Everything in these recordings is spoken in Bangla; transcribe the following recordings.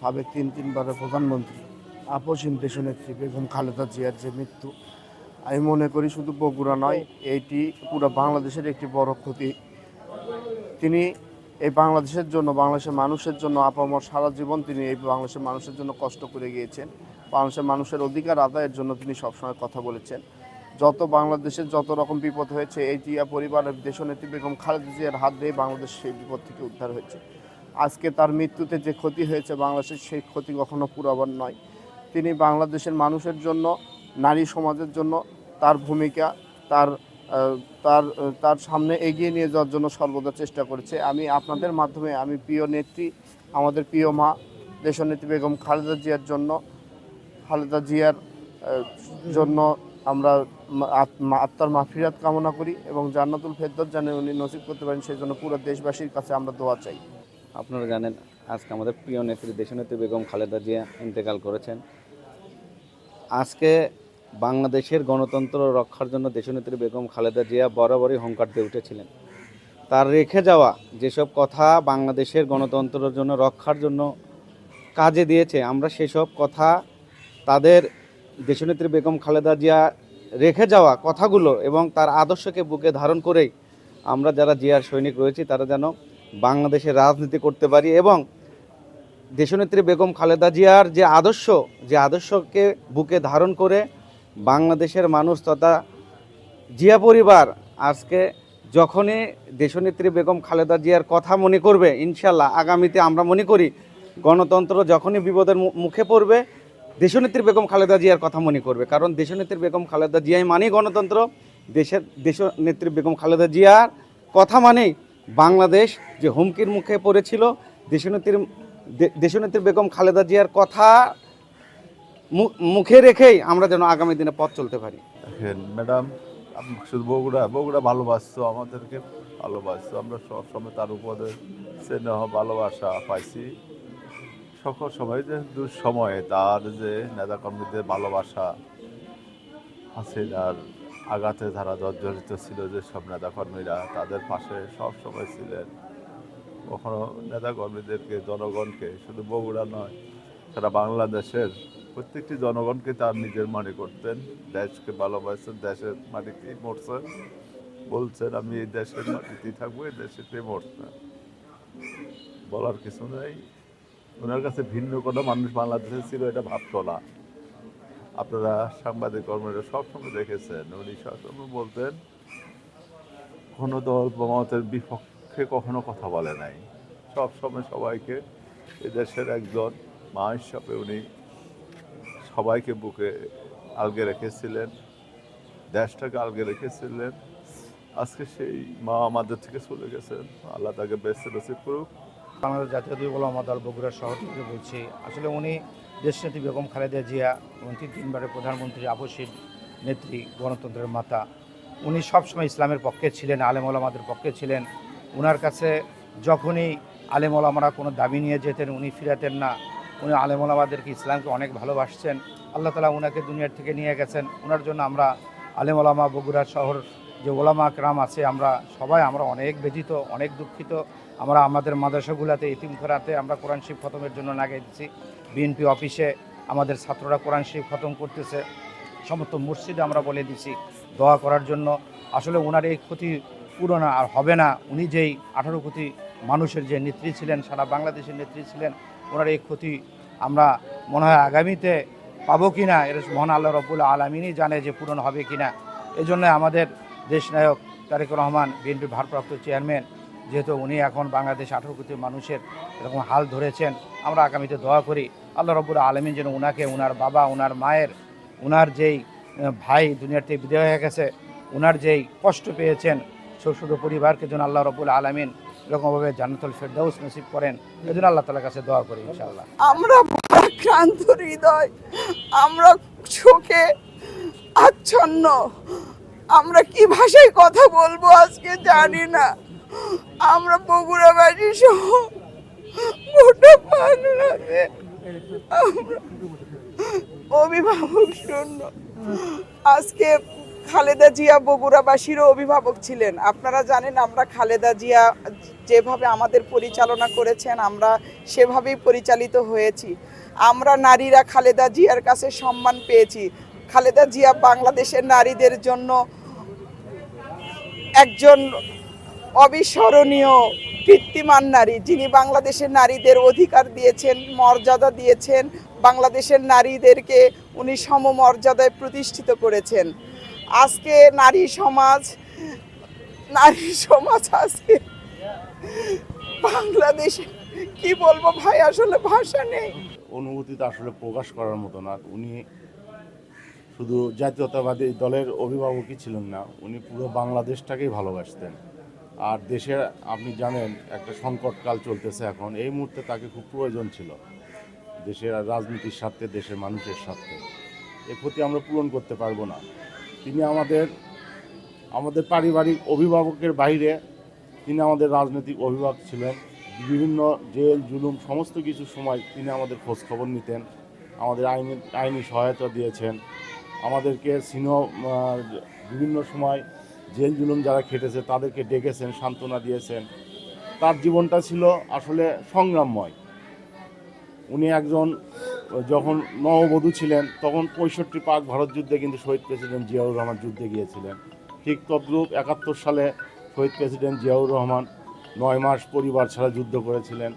সাবেক তিনবারের প্রধানমন্ত্রী আপসহীন দেশনেত্রী বেগম খালেদা জিয়ার যে মৃত্যু, আমি মনে করি শুধু বগুড়া নয়, এইটি পুরো বাংলাদেশের একটি বড় ক্ষতি। তিনি এই বাংলাদেশের জন্য, বাংলাদেশের মানুষের জন্য আপামর সারা জীবন তিনি এই বাংলাদেশের মানুষের জন্য কষ্ট করে গিয়েছেন। বাংলাদেশের মানুষের অধিকার আদায়ের জন্য তিনি সবসময় কথা বলেছেন। বাংলাদেশের যত রকম বিপদ হয়েছে, এই জিয়া পরিবারের দেশনেত্রী বেগম খালেদা জিয়ার হাত দিয়ে বাংলাদেশ সেই বিপদ থেকে উদ্ধার হয়েছে। আজকে তার মৃত্যুতে যে ক্ষতি হয়েছে বাংলাদেশের, সেই ক্ষতি কখনো পুরাবার নয়। তিনি বাংলাদেশের মানুষের জন্য, নারী সমাজের জন্য তার ভূমিকা, তার তার তার সামনে এগিয়ে নিয়ে যাওয়ার জন্য সর্বদা চেষ্টা করেছে। আমি আপনাদের মাধ্যমে আমি প্রিয় নেত্রী, আমাদের প্রিয় মা দেশনেত্রী বেগম খালেদা জিয়ার জন্য আমরা আত্মার মাগফিরাত কামনা করি এবং জান্নাতুল ফেরদৌস যেন উনি নসিব করতে পারেন, সেই জন্য পুরো দেশবাসীর কাছে আমরা দোয়া চাই। আপনারা জানেন আজকে আমাদের প্রিয় নেত্রী দেশনেত্রী বেগম খালেদা জিয়া ইন্তেকাল করেছেন। আজকে বাংলাদেশের গণতন্ত্র রক্ষার জন্য দেশনেত্রী বেগম খালেদা জিয়া বরাবরই হুঙ্কার দিয়ে উঠেছিলেন। তার রেখে যাওয়া যেসব কথা বাংলাদেশের গণতন্ত্রের জন্য, রক্ষার জন্য কাজে দিয়েছে, আমরা সেসব কথা, তাদের দেশনেত্রী বেগম খালেদা জিয়া রেখে যাওয়া কথাগুলো এবং তার আদর্শকে বুকে ধারণ করেই আমরা যারা জিয়ার সৈনিক রয়েছি তারা যেন বাংলাদেশে রাজনীতি করতে পারি এবং দেশনেত্রী বেগম খালেদা জিয়ার যে আদর্শকে বুকে ধারণ করে বাংলাদেশের মানুষ তথা জিয়া পরিবার আজকে যখনই দেশনেত্রী বেগম খালেদা জিয়ার কথা মনে করবে, ইনশাল্লাহ আগামীতে আমরা মনে করি গণতন্ত্র যখনই বিপদের মুখে পড়বে, দেশনেত্রী বেগম খালেদা জিয়ার কথা মনে করবে। কারণ দেশনেত্রী বেগম খালেদা জিয়াই মানেই গণতন্ত্র, দেশনেত্রী বেগম খালেদা জিয়ার কথা মানেই বাংলাদেশ যে হুমকির মুখে পড়েছিল, দেশনেত্রী বেগম খালেদা জিয়ার কথা মুখে রেখেই আমরা যেন আগামী দিনে পথ চলতে পারি। দেখেন ম্যাডাম, শুধু বগুড়া ভালোবাসতো, আমাদেরকে ভালোবাসতো, আমরা সবসময় তার উপরে স্নেহ ভালোবাসা পাইছি। সকল সময় যে দুঃসময়ে তার যে নেতাকর্মীদের ভালোবাসা আছে, আর আঘাতে যারা জর্জরিত ছিল যে সব নেতাকর্মীরা তাদের পাশে সব সময় ছিলেন। কখনো নেতাকর্মীদেরকে, জনগণকে, শুধু বগুড়া নয় সারা বাংলাদেশের প্রত্যেকটি জনগণকে তার নিজের মনে করতেন, দেশকে ভালোবাসতেন, দেশের মাটিতেই মরছেন, বলছেন আমি এই দেশের মাটিতেই থাকবো, এই দেশেতেই মরছেন, বলার কিছু নেই। ওনার কাছে ভিন্ন কোনো মানুষ বাংলাদেশে ছিল এটা ভাবতো না। আপনারা সাংবাদিক কর্মীরা সবসময় দেখেছেন উনি সবসময় বলতেন, কোনো দল মতের বিপক্ষে কখনো কথা বলে নাই। সবসময় সবাইকে, এদেশের একজন মা হিসাবে উনি সবাইকে বুকে আলগে রেখেছিলেন, দেশটাকে আলগে রেখেছিলেন। আজকে সেই মা আমাদের থেকে চলে গেছেন, আল্লাহ তাকে বেঁচে নসিব করুক। বাংলাদেশ জাতীয়তাবাদী ওলামা দল বগুড়া শহর থেকে বলছি। আসলে উনি দেশনেত্রী বেগম খালেদা জিয়া এবং তিনবারের প্রধানমন্ত্রী, আপসহীন নেত্রী, গণতন্ত্রের মাতা। উনি সবসময় ইসলামের পক্ষে ছিলেন, আলেম ওলামাদের পক্ষে ছিলেন। ওনার কাছে যখনই আলেম ওলামারা কোনো দাবি নিয়ে যেতেন উনি ফিরাতেন না। উনি আলেম ওলামাদেরকে, ইসলামকে অনেক ভালোবাসছেন। আল্লাহ তাআলা ওনাকে দুনিয়ার থেকে নিয়ে গেছেন। ওনার জন্য আমরা আলেম ওলামা, বগুড়া শহর যে ওলামা کرام আছে, আমরা অনেক ব্যথিত, অনেক দুঃখিত। আমরা আমাদের মাদ্রাসাগুলোতে, ইতিমখানাতে আমরা কোরআন শরীফ খতমের জন্য লাগাই দিচ্ছি। বিএনপি অফিসে আমাদের ছাত্ররা কোরআন শরীফ খতম করতেছে। সমস্ত মসজিদে আমরা বলে দিচ্ছি দোয়া করার জন্য। আসলে ওনার এই ক্ষতি পূরণ আর হবে না। উনি যেই 18 কোটি মানুষের যে নেত্রী ছিলেন, সারা বাংলাদেশের নেত্রী ছিলেন, ওনার এই ক্ষতি আমরা মনে হয় আগামীতে পাবো কি না, এর মহান আল্লাহ রব্বুল আলামিনই জানে যে পূরণ হবে কি না। এই জন্য আমাদের দেশনায়ক তারেক রহমান, বিএনপির ভারপ্রাপ্ত চেয়ারম্যান, যেহেতু উনি এখন বাংলাদেশ 18 কোটি মানুষের এরকম হাল ধরেছেন, আমরা আগামীতে দোয়া করি আল্লাহ রব্বুল আলামিন যেন ওনাকে, ওনার বাবা, ওনার মায়ের, ওনার যেই ভাই দুনিয়ার থেকে বিদায় হয়ে গেছে, ওনার যেই কষ্ট পেয়েছেন ছোট পরিবারকে যেন আল্লাহ রব্বুল আলামিন এরকমভাবে জান্নাতুল ফেরদৌস নসিব করেন। এই জন্য আল্লাহ তাআলার কাছে দোয়া করি ইনশাআল্লাহ। আমরা ক্লান্ত হৃদয়, আমরা শোকে আচ্ছন্ন, আমরা কি ভাষায় কথা বলবো আজকে জানি না। আমরা বগুড়াবাসী সহ গোটা বাংলাদেশে আমরা অভিভাবক শূন্য। আজকে খালেদা জিয়া বগুড়াবাসীরও অভিভাবক ছিলেন। আপনারা জানেন আমরা খালেদা জিয়া যেভাবে আমাদের পরিচালনা করেছেন আমরা সেভাবেই পরিচালিত হয়েছি। আমরা নারীরা খালেদা জিয়ার কাছে সম্মান পেয়েছি। খালেদা জিয়া বাংলাদেশের নারীদের জন্য একজন অবিস্মরণীয় কীর্তিমান নারী, যিনি বাংলাদেশের নারীদের অধিকার দিয়েছেন, মর্যাদা দিয়েছেন। বাংলাদেশের নারীদেরকে উনি সমমর্যাদায় প্রতিষ্ঠিত করেছেন। আজকে নারী সমাজ আজকে বাংলাদেশে কি বলবো ভাই, আসলে ভাষা নেই। অনুভূতিটা আসলে প্রকাশ করার মতো না। উনি শুধু জাতীয়তাবাদী দলের অভিভাবকই ছিলেন না, উনি পুরো বাংলাদেশটাকেই ভালোবাসতেন। আর দেশের, আপনি জানেন, একটা সংকটকাল চলতেছে এখন, এই মুহূর্তে তাকে খুব প্রয়োজন ছিল দেশের রাজনীতির স্বার্থে, দেশের মানুষের স্বার্থে। এ ক্ষতি আমরা পূরণ করতে পারবো না। তিনি আমাদের পারিবারিক অভিভাবকের বাইরে তিনি আমাদের রাজনৈতিক অভিভাবক ছিলেন। বিভিন্ন জেল জুলুম সমস্ত কিছু সময় তিনি আমাদের খোঁজ খবর নিতেন, আমাদের আইনি সহায়তা দিয়েছেন, আমাদেরকে বিভিন্ন সময় জেল জুলুম যারা খেটেছে তাদেরকে ডেকেছেন, সান্ত্বনা দিয়েছেন। তার জীবনটা ছিল আসলে সংগ্রামময়। উনি একজন, যখন নববধূ ছিলেন তখন 65 পাক ভারত যুদ্ধে কিন্তু শহীদ প্রেসিডেন্ট জিয়াউর রহমান যুদ্ধে গিয়েছিলেন। ঠিক তদ্রূপ 71 সালে শহীদ প্রেসিডেন্ট জিয়াউর রহমান 9 মাস পরিবার ছাড়া যুদ্ধ করেছিলেন।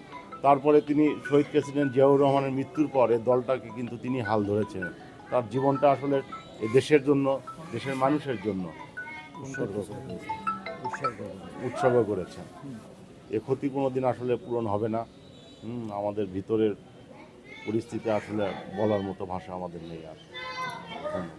তারপরে তিনি শহীদ প্রেসিডেন্ট জিয়াউর রহমানের মৃত্যুর পরে দলটাকে কিন্তু তিনি হাল ধরেছিলেন। তার জীবনটা আসলে এই দেশের জন্য, দেশের মানুষের জন্য উৎসর্গ করেছেন। এ ক্ষতি কোনোদিন আসলে পূরণ হবে না। আমাদের ভিতরের পরিস্থিতি আসলে বলার মতো ভাষা আমাদের নেই আর। ধন্যবাদ।